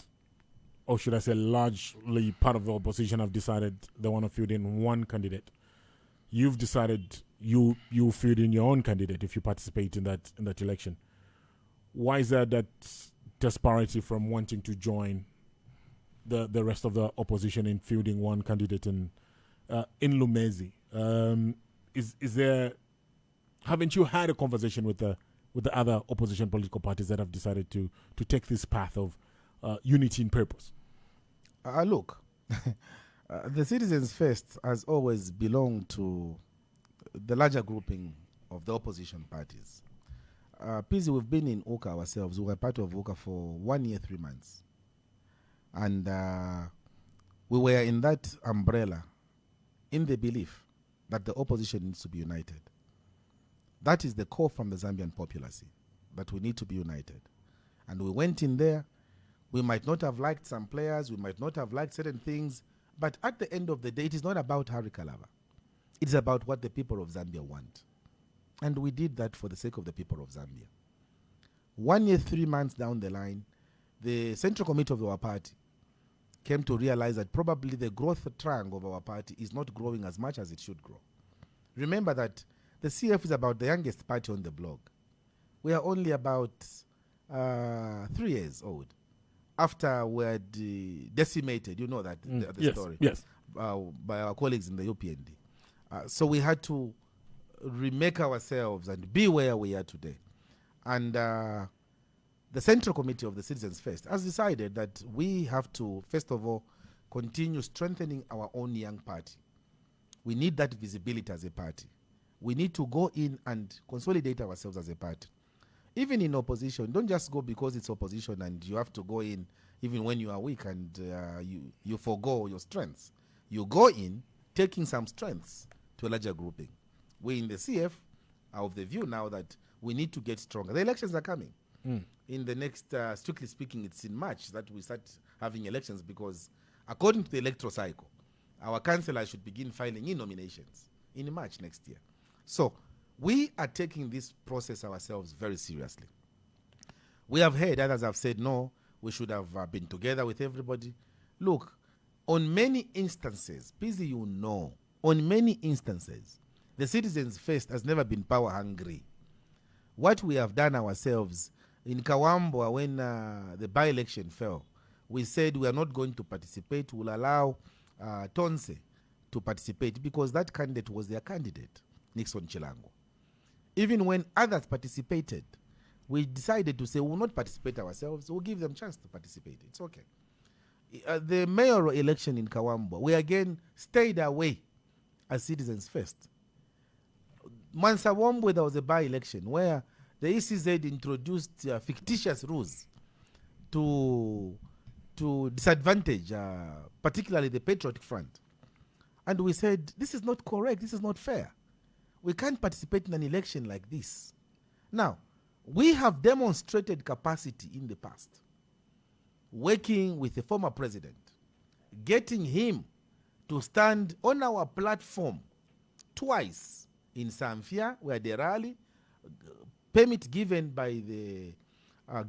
C: or should I say largely part of the opposition have decided they want to field in one candidate. You've decided you field in your own candidate if you participate in that election. Why is that disparity from wanting to join the rest of the opposition in fielding one candidate in Lumezi. Is there? Haven't you had a conversation with the other opposition political parties that have decided to take this path of unity in purpose?
D: Look, the Citizens First has always belonged to the larger grouping of the opposition parties. Pizzi, we've been in Oka ourselves. We were part of Oka for 1 year, 3 months. And we were in that umbrella in the belief that the opposition needs to be united. That is the call from the Zambian populace, that we need to be united. And we went in there. We might not have liked some players. We might not have liked certain things. But at the end of the day, it is not about Harry KALABA. It's about what the people of Zambia want. And we did that for the sake of the people of Zambia. 1 year, 3 months down the line, the Central Committee of our party came to realize that probably the growth trunk of our party is not growing as much as it should grow. Remember that the CF is about the youngest party on the block. We are only about 3 years old after we had decimated, you know that, the
C: yes,
D: story,
C: yes.
D: By our colleagues in the UPND. So we had to remake ourselves and be where we are today. And the Central Committee of the Citizens First has decided that we have to, first of all, continue strengthening our own young party. We need that visibility as a party. We need to go in and consolidate ourselves as a party. Even in opposition, don't just go because it's opposition and you have to go in even when you are weak and you forgo your strengths. You go in taking some strengths to a larger grouping. We in the CF are of the view now that we need to get stronger. The elections are coming. In the next, strictly speaking, it's in March that we start having elections, because according to the electoral cycle, our councillors should begin filing in nominations in March next year. So we are taking this process ourselves very seriously. We have heard others have said, no, we should have been together with everybody. Look, on many instances, Pizzi, you know, on many instances, the Citizens First has never been power hungry. What we have done ourselves in Kawambwa, when the by-election fell, we said we are not going to participate. We'll allow Tonse to participate because that candidate was their candidate, Nixon Chilango. Even when others participated, we decided to say we will not participate ourselves. We'll give them a chance to participate. It's okay. The mayoral election in Kawambwa, we again stayed away as Citizens First. Mansawombwe, there was a by-election where the ECZ introduced fictitious rules to disadvantage, particularly the Patriotic Front. And we said, this is not correct, this is not fair. We can't participate in an election like this. Now, we have demonstrated capacity in the past, working with the former president, getting him to stand on our platform twice in Samfia, where the rally, permit given by the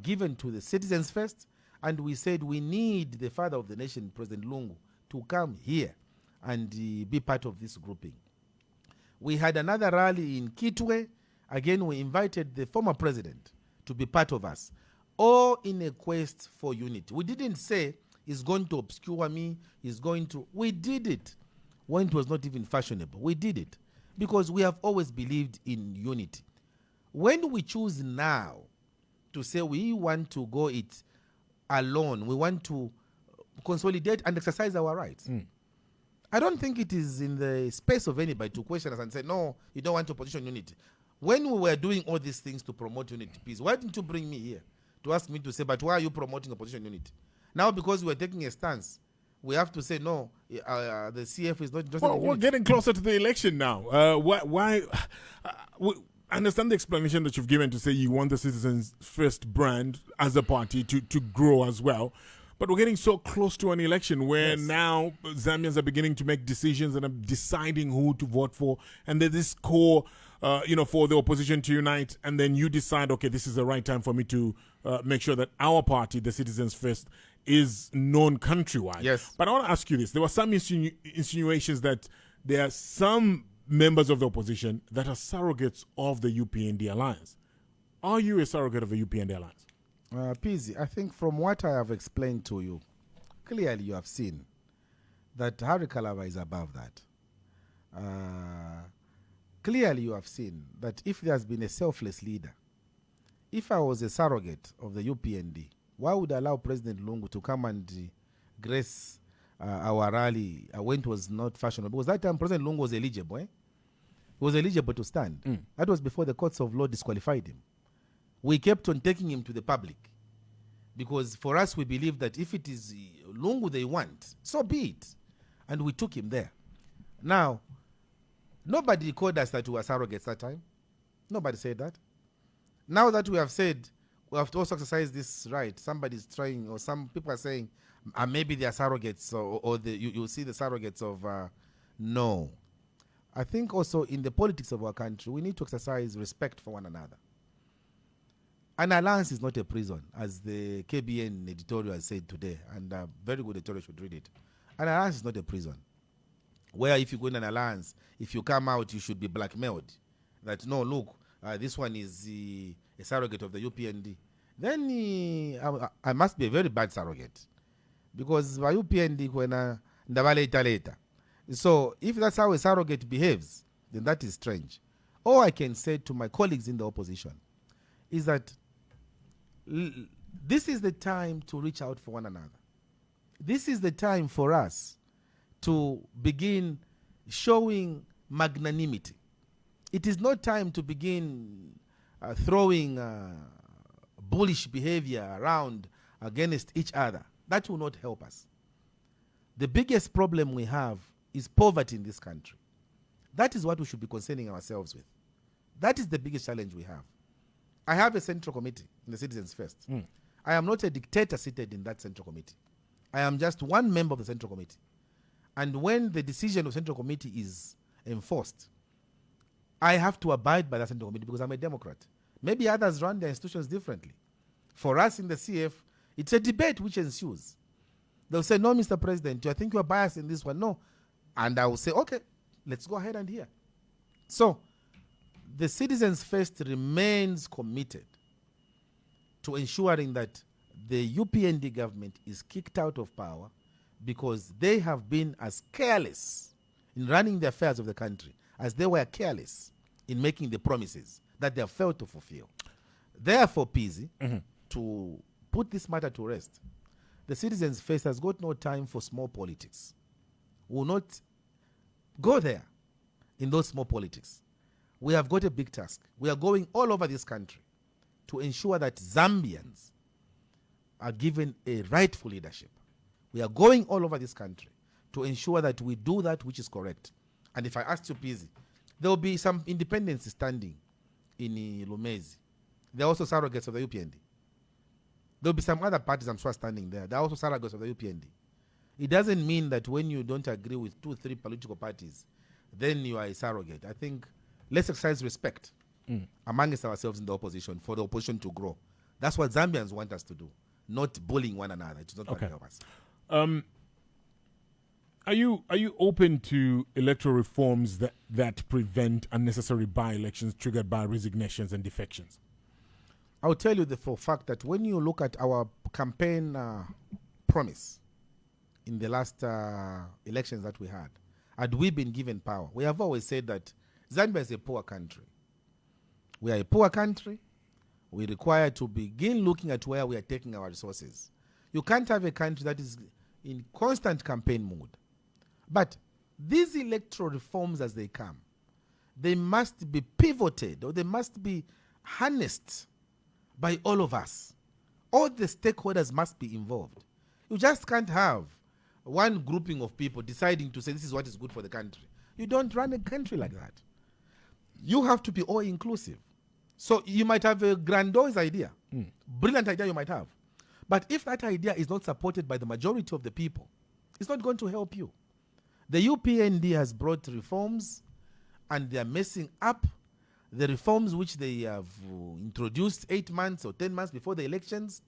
D: given to the Citizens First, and we said we need the father of the nation, President Lungu, to come here and be part of this grouping. We had another rally in Kitwe. Again, we invited the former president to be part of us, all in a quest for unity. We didn't say he's going to obscure me, he's going to... We did it when it was not even fashionable. We did it because we have always believed in unity. When we choose now to say we want to go it alone, we want to consolidate and exercise our rights, I don't think it is in the space of anybody to question us and say, no, you don't want opposition unity. When we were doing all these things to promote unity, peace, why didn't you bring me here to ask me to say, but why are you promoting opposition unity? Now, because we are taking a stance, we have to say, no, the CF is not interested in unity.
C: We're getting closer to the election now. Why I understand the explanation that you've given to say you want the Citizens First brand as a party to grow as well. But we're getting so close to an election where now Zambians are beginning to make decisions and are deciding who to vote for. And there's this core, for the opposition to unite. And then you decide, okay, this is the right time for me to make sure that our party, the Citizens First, is known countrywide.
D: Yes.
C: But I want to ask you this. There were some insinuations that there are some members of the opposition that are surrogates of the UPND alliance. Are you a surrogate of the UPND alliance?
D: Pizzi, I think from what I have explained to you, clearly you have seen that Harry KALABA is above that. Clearly you have seen that if there has been a selfless leader, if I was a surrogate of the UPND, why would I allow President Lungu to come and grace our rally when it was not fashionable? Because that time President Lungu was eligible. He was eligible to stand. That was before the courts of law disqualified him. We kept on taking him to the public. Because for us, we believe that if it is Lungu they want, so be it. And we took him there. Now, nobody called us that we were surrogates that time. Nobody said that. Now that we have said, we have to also exercise this right, somebody's trying, or some people are saying, maybe they are surrogates, or you see the surrogates of, no. I think also in the politics of our country, we need to exercise respect for one another. An alliance is not a prison, as the KBN editorial has said today, and a very good editorial should read it. An alliance is not a prison, where if you go in an alliance, if you come out, you should be blackmailed. That, no, look, this one is a surrogate of the UPND. Then I must be a very bad surrogate. Because by UPND, later. So if that's how a surrogate behaves, then that is strange. All I can say to my colleagues in the opposition is that this is the time to reach out for one another. This is the time for us to begin showing magnanimity. It is not time to begin throwing bullish behavior around against each other. That will not help us. The biggest problem we have is poverty in this country. That is what we should be concerning ourselves with. That is the biggest challenge we have. I have a central committee in the Citizens First. I am not a dictator seated in that central committee. I am just one member of the central committee. And when the decision of central committee is enforced, I have to abide by that central committee because I'm a Democrat. Maybe others run their institutions differently. For us in the CF, it's a debate which ensues. They'll say, no, Mr. President, I think you're biased in this one. No. And I will say, okay, let's go ahead and hear. So, the Citizens First remains committed to ensuring that the UPND government is kicked out of power because they have been as careless in running the affairs of the country as they were careless in making the promises that they have failed to fulfill. Therefore, Pizzi, to put this matter to rest, the Citizens First has got no time for small politics. We will not go there in those small politics. We have got a big task. We are going all over this country to ensure that Zambians are given a rightful leadership. We are going all over this country to ensure that we do that which is correct. And if I ask you, Pizzi, there will be some independents standing in Lumezi. They are also surrogates of the UPND. There will be some other parties, I'm sure, standing there. They are also surrogates of the UPND. It doesn't mean that when you don't agree with 2-3 political parties, then you are a surrogate. I think let's exercise respect amongst ourselves in the opposition for the opposition to grow. That's what Zambians want us to do, not bullying one another. It's not going to help us.
C: Are you open to electoral reforms that prevent unnecessary by-elections triggered by resignations and defections?
D: I'll tell you for a fact that when you look at our campaign promise in the last elections that we had we been given power, we have always said that Zambia is a poor country. We are a poor country. We require to begin looking at where we are taking our resources. You can't have a country that is in constant campaign mode. But these electoral reforms as they come, they must be pivoted or they must be harnessed by all of us. All the stakeholders must be involved. You just can't have one grouping of people deciding to say this is what is good for the country. You don't run a country like that. You have to be all inclusive. So you might have a grandiose idea, brilliant idea you might have. But if that idea is not supported by the majority of the people, it's not going to help you. The UPND has brought reforms and they are messing up the reforms which they have introduced 8 months or 10 months before the elections,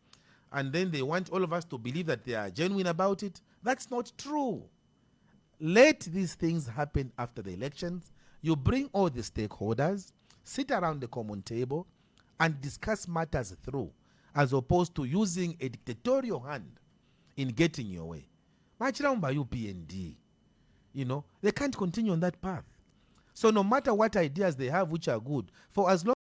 D: and then they want all of us to believe that they are genuine about it. That's not true. Let these things happen after the elections. You bring all the stakeholders, sit around the common table, and discuss matters through, as opposed to using a dictatorial hand in getting your way. Machilamba you PND. You know, they can't continue on that path. So no matter what ideas they have which are good, for as long